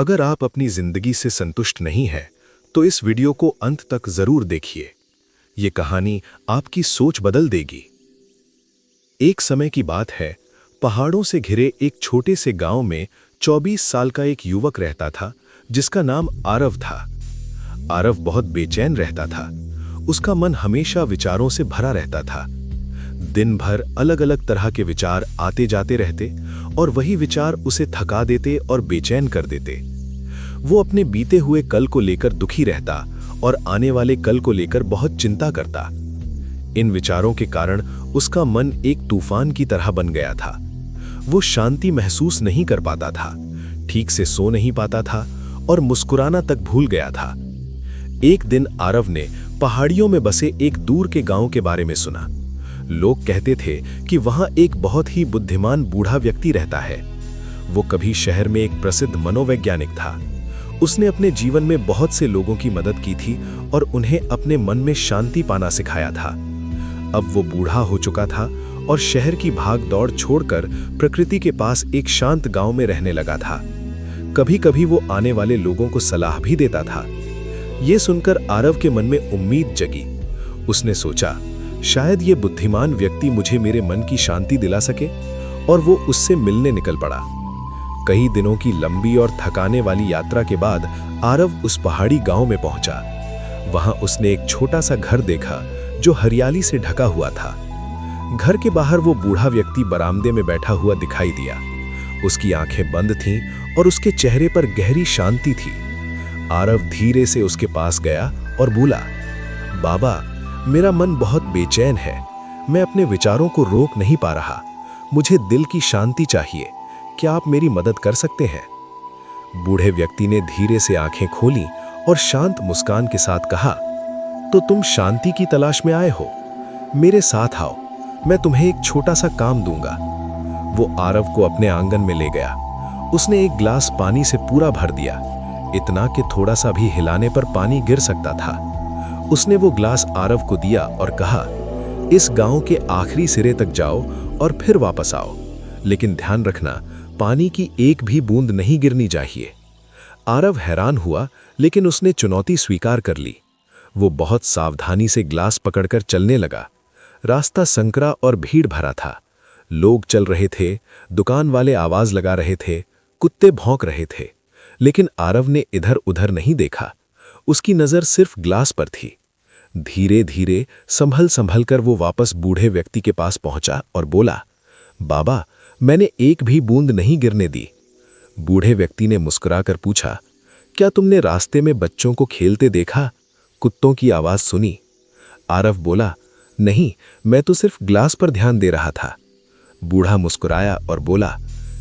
अगर आप अपनी जिंदगी से संतुष्ट नहीं हैं, तो इस वीडियो को अंत तक जरूर देखिए। ये कहानी आपकी सोच बदल देगी। एक समय की बात है, पहाड़ों से घिरे एक छोटे से गांव में 24 साल का एक युवक रहता था, जिसका नाम आरव था। आरव बहुत बेचैन रहता था। उसका मन हमेशा विचारों से भरा रहता था। दिन भर अलग अलग तरह के विचार आते जाते रहते और वही विचार उसे थका देते और बेचैन कर देते। वो अपने बीते हुए कल को लेकर दुखी रहता और आने वाले कल को लेकर बहुत चिंता करता। इन विचारों के कारण उसका मन एक तूफान की तरह बन गया था। वो शांति महसूस नहीं कर पाता था, ठीक से सो नहीं पाता था और मुस्कुराना तक भूल गया था। एक दिन आरव ने पहाड़ियों में बसे एक दूर के गांव के बारे में सुना। लोग कहते थे कि वहां एक बहुत ही बुद्धिमान बूढ़ा व्यक्ति रहता है। वो कभी शहर में एक प्रसिद्ध मनोवैज्ञानिक था। उसने अपने जीवन में बहुत से लोगों की मदद की थी और उन्हें अपने मन में शांति पाना सिखाया था। अब वो बूढ़ा हो चुका था और शहर की भाग दौड़ छोड़कर प्रकृति के पास एक शांत गांव में रहने लगा था। कभी कभी वो आने वाले लोगों को सलाह भी देता था। ये सुनकर आरव के मन में उम्मीद जगी। उसने सोचा, शायद ये बुद्धिमान व्यक्ति मुझे मेरे मन की शांति दिला सके, और वो उससे मिलने निकल पड़ा। कई दिनों की लंबी और थकाने वाली यात्रा के बाद आरव उस पहाड़ी गांव में पहुंचा। वहां उसने एक छोटा सा घर देखा जो हरियाली से ढका हुआ था। घर के बाहर वो बूढ़ा व्यक्ति बरामदे में बैठा हुआ दिखाई दिया। उसकी आंखें बंद थीं और उसके चेहरे पर गहरी शांति थी। आरव धीरे से उसके पास गया और बोला, बाबा, मेरा मन बहुत बेचैन है। मैं अपने विचारों को रोक नहीं पा रहा। मुझे दिल की शांति चाहिए। क्या आप मेरी मदद कर सकते हैं? बूढ़े व्यक्ति ने धीरे से आंखें खोली और शांत मुस्कान के साथ कहा, तो तुम शांति की तलाश में आए हो? मेरे साथ आओ, मैं तुम्हें एक छोटा सा काम दूंगा। वो आरव को अपने आंगन में ले गया। उसने एक गिलास पानी से पूरा भर दिया, इतना कि थोड़ा सा भी हिलाने पर पानी गिर सकता था। उसने वो गिलास आरव को दिया और कहा, इस गांव के आखिरी सिरे तक जाओ और फिर वापस आओ, लेकिन ध्यान रखना, पानी की एक भी बूंद नहीं गिरनी चाहिए। आरव हैरान हुआ, लेकिन उसने चुनौती स्वीकार कर ली। वो बहुत सावधानी से गिलास पकड़कर चलने लगा। रास्ता संकरा और भीड़ भरा था। लोग चल रहे थे, दुकान वाले आवाज लगा रहे थे, कुत्ते भौंक रहे थे, लेकिन आरव ने इधर उधर नहीं देखा। उसकी नजर सिर्फ गिलास पर थी। धीरे धीरे संभल संभल कर वो वापस बूढ़े व्यक्ति के पास पहुंचा और बोला, बाबा, मैंने एक भी बूंद नहीं गिरने दी। बूढ़े व्यक्ति ने मुस्कुराकर पूछा, क्या तुमने रास्ते में बच्चों को खेलते देखा? कुत्तों की आवाज सुनी? आरव बोला, नहीं, मैं तो सिर्फ गिलास पर ध्यान दे रहा था। बूढ़ा मुस्कुराया और बोला,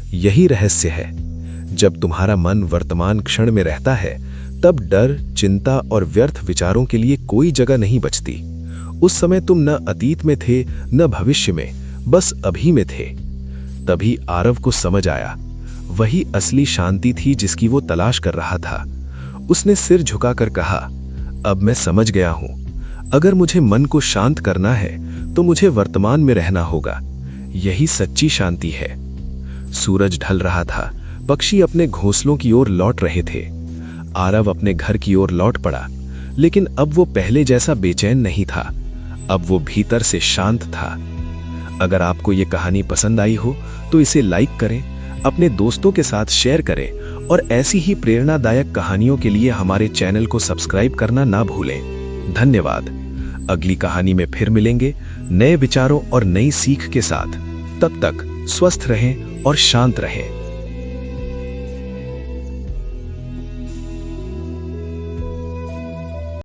यही रहस्य है। जब तुम्हारा मन वर्तमान क्षण में रहता है, तब डर, चिंता और व्यर्थ विचारों के लिए कोई जगह नहीं बचती। उस समय तुम न अतीत में थे न भविष्य में, बस अभी में थे। तभी आरव को समझ आया, वही असली शांति थी जिसकी वो तलाश कर रहा था। उसने सिर झुकाकर कहा, अब मैं समझ गया हूं। अगर मुझे मन को शांत करना है तो मुझे वर्तमान में रहना होगा। यही सच्ची शांति है। सूरज ढल रहा था। पक्षी अपने घोंसलों की ओर लौट रहे थे। आरव अपने घर की ओर लौट पड़ा, लेकिन अब वो पहले जैसा बेचैन नहीं था। अब वो भीतर से शांत था। अगर आपको ये कहानी पसंद आई हो तो इसे लाइक करें, अपने दोस्तों के साथ शेयर करें और ऐसी ही प्रेरणादायक कहानियों के लिए हमारे चैनल को सब्सक्राइब करना ना भूलें। धन्यवाद। अगली कहानी में फिर मिलेंगे नए विचारों और नई सीख के साथ। तब तक स्वस्थ रहें और शांत रहें।